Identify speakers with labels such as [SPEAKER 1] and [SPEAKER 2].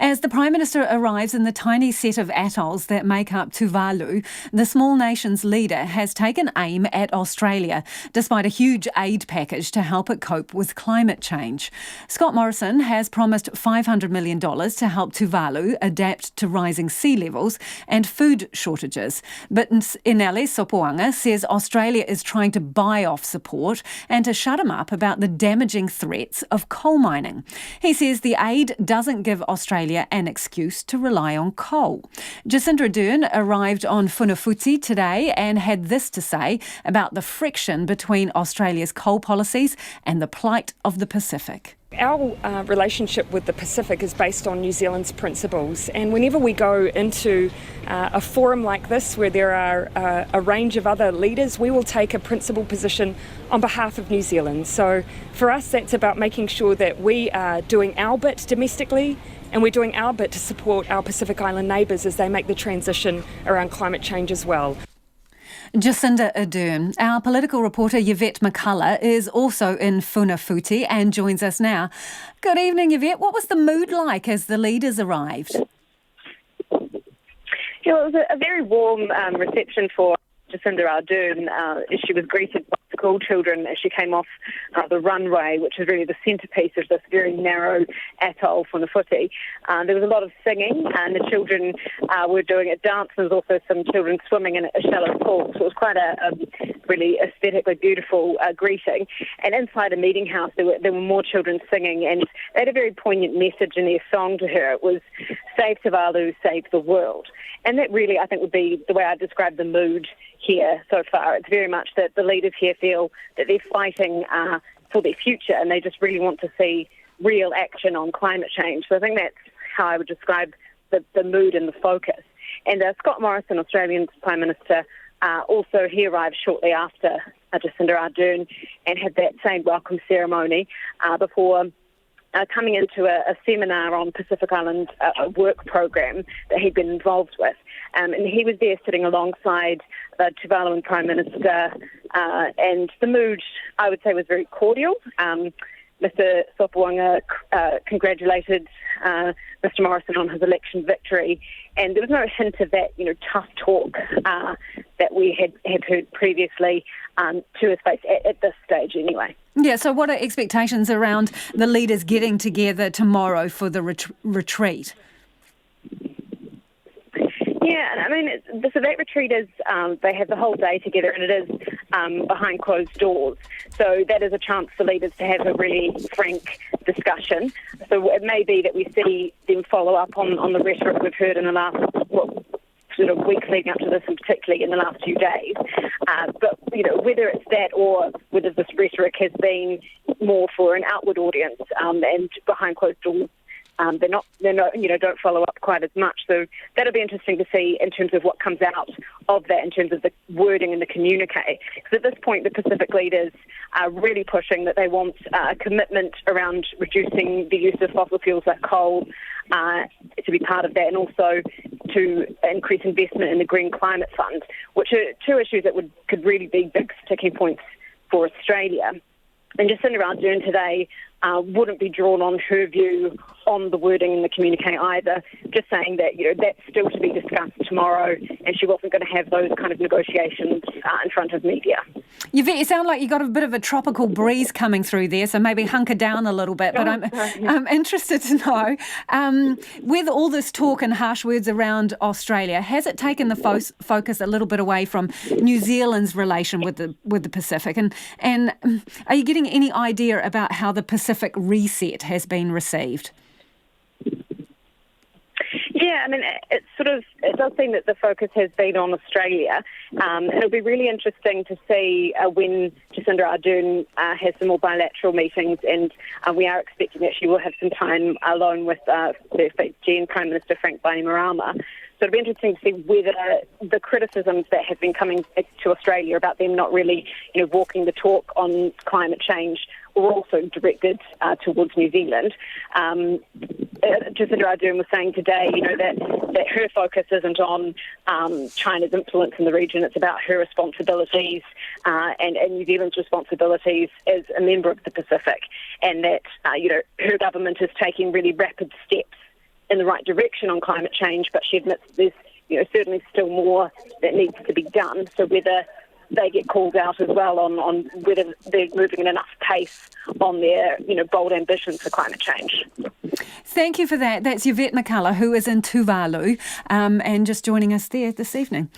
[SPEAKER 1] As the Prime Minister arrives in the tiny set of atolls that make up Tuvalu, the small nation's leader has taken aim at Australia, despite a huge aid package to help it cope with climate change. Scott Morisson has promised $500 million to help Tuvalu adapt to rising sea levels and food shortages. But Enele Sopoaga says Australia is trying to buy off support and to shut him up about the damaging threats of coal mining. He says the aid doesn't give Australia an excuse to rely on coal. Jacinda Ardern arrived on Funafuti today and had this to say about the friction between Australia's coal policies and the plight of the Pacific.
[SPEAKER 2] Our relationship with the Pacific is based on New Zealand's principles, and whenever we go into a forum like this where there are a range of other leaders, we will take a principled position on behalf of New Zealand. So for us, that's about making sure that we are doing our bit domestically and we're doing our bit to support our Pacific Island neighbours as they make the transition around climate change as well.
[SPEAKER 1] Jacinda Ardern. Our political reporter Yvette McCulloch is also in Funafuti and joins us now. Good evening, Yvette. What was the mood like as the leaders arrived?
[SPEAKER 3] Yeah, it was a very warm reception for Jacinda Ardern. She was greeted by school children as she came off the runway, which is really the centrepiece of this very narrow atoll, Funafuti. There was a lot of singing, and the children were doing a dance. There was also some children swimming in a shallow pool, so it was quite a really aesthetically beautiful greeting. And inside a meeting house, there were more children singing, and they had a very poignant message in their song to her. It was, "Save Tuvalu, save the world." And that really, I think, would be the way I describe the mood here so far. It's very much that the leaders here feel that they're fighting for their future, and they just really want to see real action on climate change. So I think that's how I would describe the mood and the focus. And Scott Morisson, Australian Prime Minister, also he arrived shortly after Jacinda Ardern and had that same welcome ceremony before coming into a seminar on Pacific Island work program that he'd been involved with. And he was there sitting alongside the Tuvaluan Prime Minister, and the mood, I would say, was very cordial. Mr. Sopoaga congratulated Mr. Morisson on his election victory, and there was no hint of that, tough talk that we had heard previously to his face at this stage anyway.
[SPEAKER 1] Yeah, so what are expectations around the leaders getting together tomorrow for the retreat?
[SPEAKER 3] Yeah, I mean, so that retreat is, they have the whole day together, and it is behind closed doors. So that is a chance for leaders to have a really frank discussion. So it may be that we see them follow up on the rhetoric we've heard in the last sort of weeks leading up to this, and particularly in the last few days. But, whether it's that or whether this rhetoric has been more for an outward audience and behind closed doors, they're not, don't follow up quite as much. So that'll be interesting to see in terms of what comes out of that, in terms of the wording and the communique. Because at this point, the Pacific leaders are really pushing that they want a commitment around reducing the use of fossil fuels like coal to be part of that, and also to increase investment in the Green Climate Fund, which are two issues that could really be big sticking points for Australia. And Jacinda Ardern today wouldn't be drawn on her view on the wording in the communique either, just saying that, that's still to be discussed tomorrow, and she wasn't going to have those kind of negotiations in front of media.
[SPEAKER 1] Yvette, you sound like you got a bit of a tropical breeze coming through there, so maybe hunker down a little bit. But I'm interested to know, with all this talk and harsh words around Australia, has it taken the focus a little bit away from New Zealand's relation with the Pacific? And are you getting any idea about how the Pacific reset has been received?
[SPEAKER 3] Yeah, I mean, it does seem that the focus has been on Australia. It'll be really interesting to see when Jacinda Ardern has some more bilateral meetings, and we are expecting that she will have some time alone with the Fijian Prime Minister Frank Bainimarama. So it'll be interesting to see whether the criticisms that have been coming to Australia about them not really, walking the talk on climate change were also directed towards New Zealand. Jacinda Ardern was saying today, that her focus isn't on China's influence in the region. It's about her responsibilities and New Zealand's responsibilities as a member of the Pacific, and that her government is taking really rapid steps in the right direction on climate change, but she admits there's certainly still more that needs to be done. So whether they get called out as well on whether they're moving at enough pace on their bold ambitions for climate change.
[SPEAKER 1] Thank you for that. That's Yvette McCulloch, who is in Tuvalu, and just joining us there this evening.